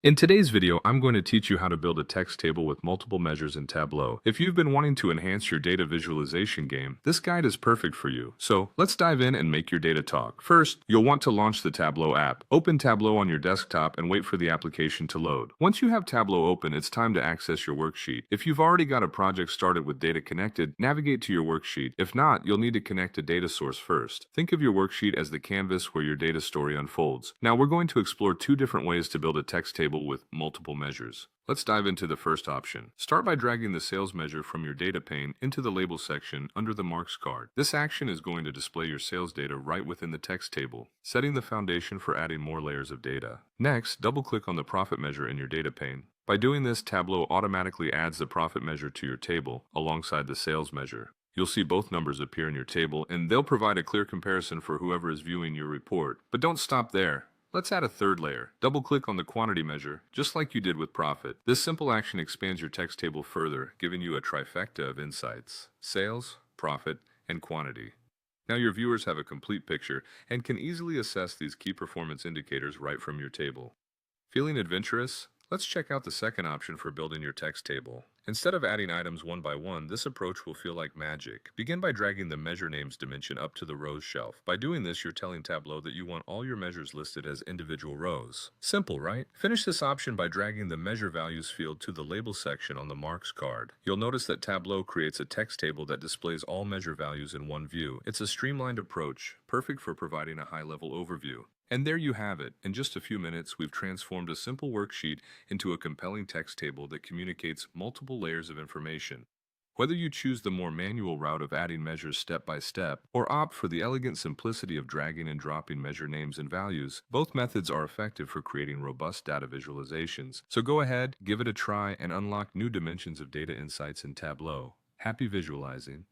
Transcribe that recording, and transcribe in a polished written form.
In today's video, I'm going to teach you how to build a text table with multiple measures in Tableau. If you've been wanting to enhance your data visualization game, this guide is perfect for you. So let's dive in and make your data talk. First, you'll want to launch the Tableau app. Open Tableau on your desktop and wait for the application to load. Once you have Tableau open, it's time to access your worksheet. If you've already got a project started with data connected, navigate to your worksheet. If not, you'll need to connect a data source first. Think of your worksheet as the canvas where your data story unfolds. Now we're going to explore two different ways to build a text table with multiple measures. Let's dive into the first option. Start by dragging the sales measure from your data pane into the label section under the marks card. This action is going to display your sales data right within the text table, setting the foundation for adding more layers of data. Next, double-click on the profit measure in your data pane. By doing this, Tableau automatically adds the profit measure to your table alongside the sales measure. You'll see both numbers appear in your table, and they'll provide a clear comparison for whoever is viewing your report. But don't stop there. Let's add a third layer. Double-click on the quantity measure, just like you did with profit. This simple action expands your text table further, giving you a trifecta of insights: sales, profit, and quantity. Now your viewers have a complete picture and can easily assess these key performance indicators right from your table. Feeling adventurous? Let's check out the second option for building your text table. Instead of adding items one by one, this approach will feel like magic. Begin by dragging the measure names dimension up to the rows shelf. By doing this, you're telling Tableau that you want all your measures listed as individual rows. Simple, right? Finish this option by dragging the measure values field to the label section on the marks card. You'll notice that Tableau creates a text table that displays all measure values in one view. It's a streamlined approach, perfect for providing a high-level overview. And there you have it. In just a few minutes, we've transformed a simple worksheet into a compelling text table that communicates multiple layers of information. Whether you choose the more manual route of adding measures step by step, or opt for the elegant simplicity of dragging and dropping measure names and values, both methods are effective for creating robust data visualizations. So go ahead, give it a try, and unlock new dimensions of data insights in Tableau. Happy visualizing!